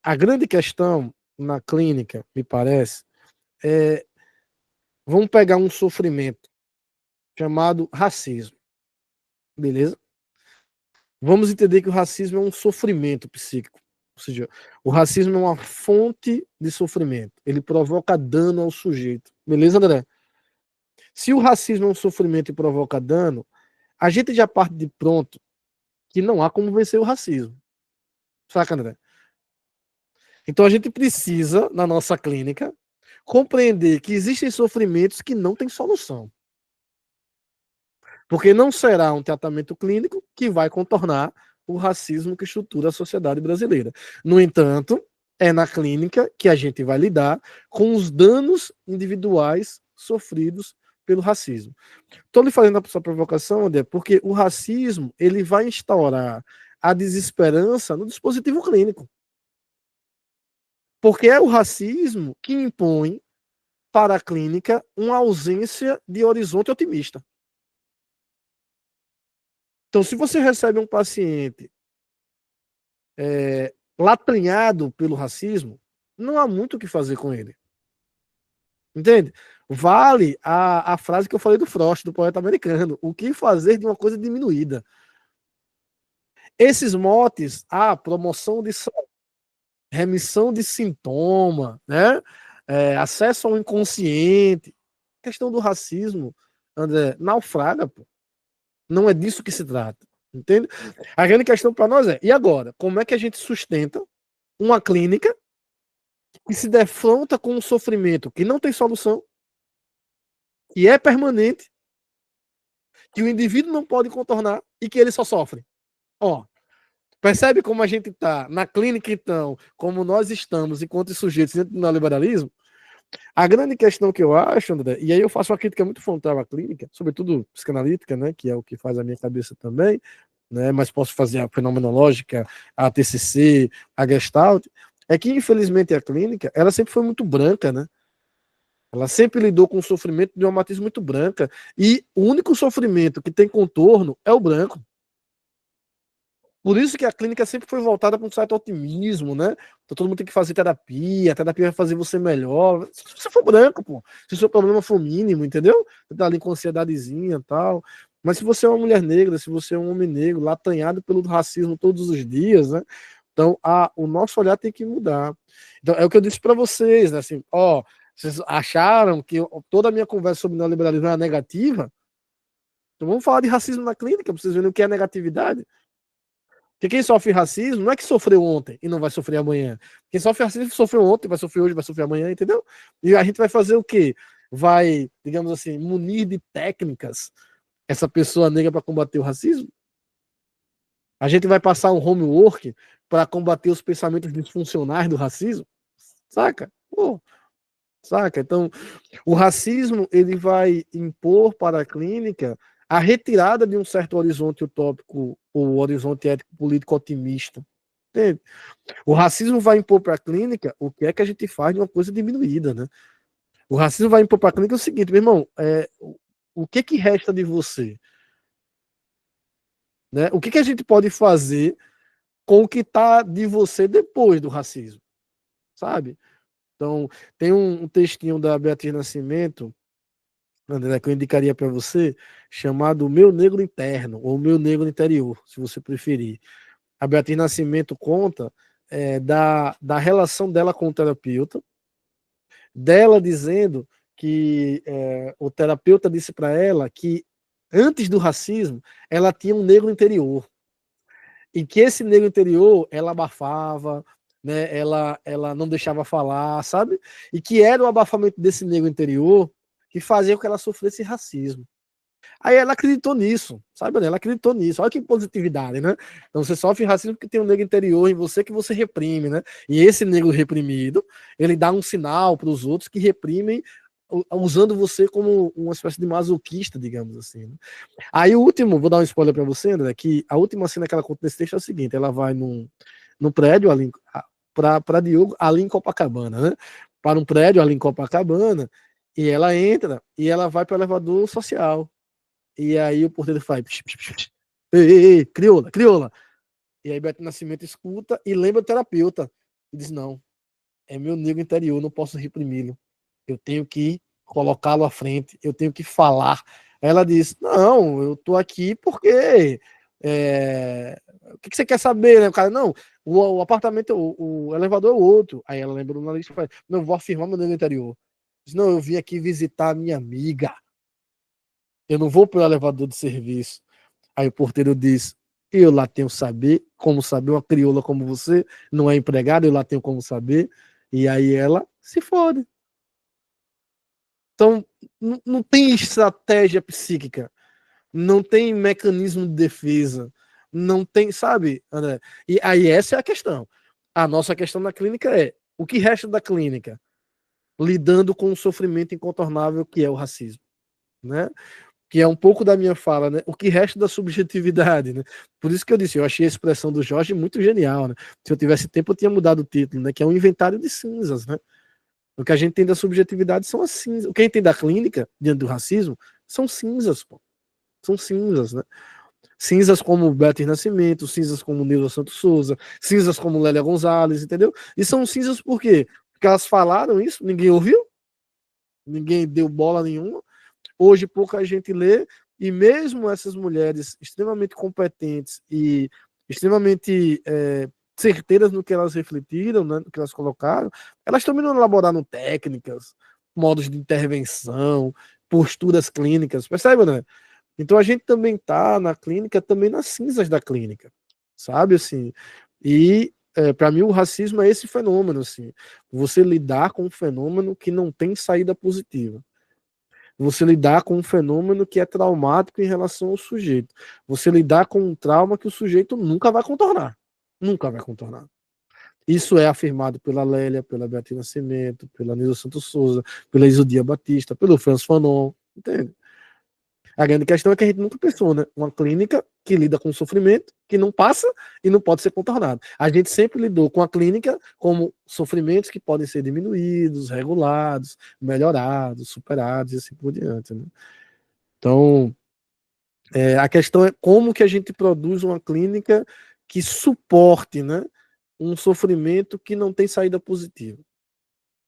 A grande questão na clínica, me parece, é vamos pegar um sofrimento chamado racismo, beleza? Vamos entender que o racismo é um sofrimento psíquico. Ou seja, o racismo é uma fonte de sofrimento. Ele provoca dano ao sujeito. Beleza, André? Se o racismo é um sofrimento e provoca dano, a gente já parte de pronto que não há como vencer o racismo. Saca, André? Então a gente precisa, na nossa clínica, compreender que existem sofrimentos que não têm solução. Porque não será um tratamento clínico que vai contornar o racismo que estrutura a sociedade brasileira. No entanto, é na clínica que a gente vai lidar com os danos individuais sofridos pelo racismo. Estou lhe fazendo essa provocação, André, porque o racismo ele vai instaurar a desesperança no dispositivo clínico. Porque é o racismo que impõe para a clínica uma ausência de horizonte otimista. Então, se você recebe um paciente latranhado pelo racismo, não há muito o que fazer com ele. Entende? Vale a frase que eu falei do Frost, do poeta americano. O que fazer de uma coisa diminuída? Esses motes, promoção de remissão de sintoma, né? Acesso ao inconsciente. A questão do racismo, André, naufraga, pô. Não é disso que se trata. Entende? A grande questão para nós e agora? Como é que a gente sustenta uma clínica que se defronta com um sofrimento que não tem solução, que é permanente, que o indivíduo não pode contornar e que ele só sofre? Ó, percebe como a gente está na clínica, então, como nós estamos enquanto sujeitos dentro do neoliberalismo? A grande questão que eu acho, André, e aí eu faço uma crítica muito frontal à clínica, sobretudo psicanalítica, né, que é o que faz a minha cabeça também, né, mas posso fazer a fenomenológica, a TCC, a Gestalt, é que infelizmente a clínica, ela sempre foi muito branca, né? Ela sempre lidou com o sofrimento de uma matriz muito branca, e o único sofrimento que tem contorno é o branco. Por isso que a clínica sempre foi voltada para um certo otimismo, né? Então todo mundo tem que fazer terapia, a terapia vai fazer você melhor. Se você for branco, pô, se o seu problema for mínimo, entendeu? Você tá ali com ansiedadezinha e tal. Mas se você é uma mulher negra, se você é um homem negro, latanhado pelo racismo todos os dias, né? Então o nosso olhar tem que mudar. Então é o que eu disse para vocês, né? Assim, ó, vocês acharam que toda a minha conversa sobre neoliberalismo era negativa? Então vamos falar de racismo na clínica, para vocês verem o que é negatividade. Porque quem sofre racismo não é que sofreu ontem e não vai sofrer amanhã. Quem sofre racismo sofreu ontem, vai sofrer hoje, vai sofrer amanhã, entendeu? E a gente vai fazer o quê? Vai, digamos assim, munir de técnicas essa pessoa negra para combater o racismo? A gente vai passar um homework para combater os pensamentos disfuncionais do racismo? Saca? Pô, saca? Então, o racismo ele vai impor para a clínica a retirada de um certo horizonte utópico ou horizonte ético-político otimista. Entende? O racismo vai impor para a clínica o que é que a gente faz de uma coisa diminuída, né? O racismo vai impor para a clínica o seguinte, meu irmão, o que que resta de você? Né? O que que a gente pode fazer com o que está de você depois do racismo, sabe? Então, tem um textinho da Beatriz Nascimento, André, que eu indicaria para você, chamado Meu Negro Interno, ou Meu Negro Interior, se você preferir. A Beatriz Nascimento conta da relação dela com o terapeuta, dela dizendo que o terapeuta disse para ela que antes do racismo ela tinha um negro interior e que esse negro interior ela abafava, né? Ela não deixava falar, sabe? E que era o abafamento desse negro interior que fazia com que ela sofresse racismo. Aí ela acreditou nisso, sabe? Ela acreditou nisso. Olha que positividade, né? Então você sofre racismo porque tem um negro interior em você que você reprime, né? E esse negro reprimido, ele dá um sinal para os outros que reprimem, usando você como uma espécie de masoquista, digamos assim. Né? Aí o último, vou dar um spoiler para você, André, que a última cena que ela conta nesse texto é o seguinte: ela vai num prédio ali para Diogo, ali em Copacabana, né? Para um prédio ali em Copacabana, e ela entra e ela vai para o elevador social. E aí o porteiro faz. Psh, psh, psh, psh. Ei, ei, ei, crioula, crioula. E aí Beto Nascimento escuta e lembra o terapeuta. E disse, não, é meu negro interior, não posso reprimi-lo. Eu tenho que colocá-lo à frente, eu tenho que falar. Ela disse, não, eu tô aqui porque... o que você quer saber, né? O cara, não, o apartamento, o elevador é o outro. Aí ela lembrou na lista e falou, não, vou afirmar meu negro interior. Disse, não, eu vim aqui visitar a minha amiga. Eu não vou pelo elevador de serviço. Aí o porteiro diz: eu lá tenho saber, como saber, uma crioula como você, não é empregada, eu lá tenho como saber. E aí ela se fode. Então, não tem estratégia psíquica, não tem mecanismo de defesa, não tem, sabe, André? E aí essa é a questão. A nossa questão na clínica é: o que resta da clínica? Lidando com o sofrimento incontornável que é o racismo, né? Que é um pouco da minha fala, né? O que resta da subjetividade, né? Por isso que eu disse, eu achei a expressão do Jorge muito genial, né? Se eu tivesse tempo, eu tinha mudado o título, né? Que é um inventário de cinzas, né? O que a gente tem da subjetividade são as cinzas. O que a gente tem da clínica, diante do racismo, são cinzas, pô. São cinzas, né? Cinzas como Beatriz Nascimento, cinzas como Neuza Santos Souza, cinzas como Lélia Gonzalez, entendeu? E são cinzas por quê? Porque elas falaram isso, ninguém ouviu, ninguém deu bola nenhuma. Hoje pouca gente lê, e mesmo essas mulheres extremamente competentes e extremamente certeiras no que elas refletiram, né, no que elas colocaram, elas também não elaboraram técnicas, modos de intervenção, posturas clínicas, percebe, né? Então a gente também tá na clínica, também nas cinzas da clínica, sabe, assim, e para mim o racismo é esse fenômeno, assim, você lidar com um fenômeno que não tem saída positiva. Você lidar com um fenômeno que é traumático em relação ao sujeito. Você lidar com um trauma que o sujeito nunca vai contornar. Nunca vai contornar. Isso é afirmado pela Lélia, pela Beatriz Nascimento, pela Nilza Santos Souza, pela Isodia Batista, pelo Franz Fanon. Entende? A grande questão é que a gente nunca pensou, né? Uma clínica que lida com sofrimento, que não passa e não pode ser contornado. A gente sempre lidou com a clínica como sofrimentos que podem ser diminuídos, regulados, melhorados, superados e assim por diante, né? Então, a questão é como que a gente produz uma clínica que suporte, né, um sofrimento que não tem saída positiva.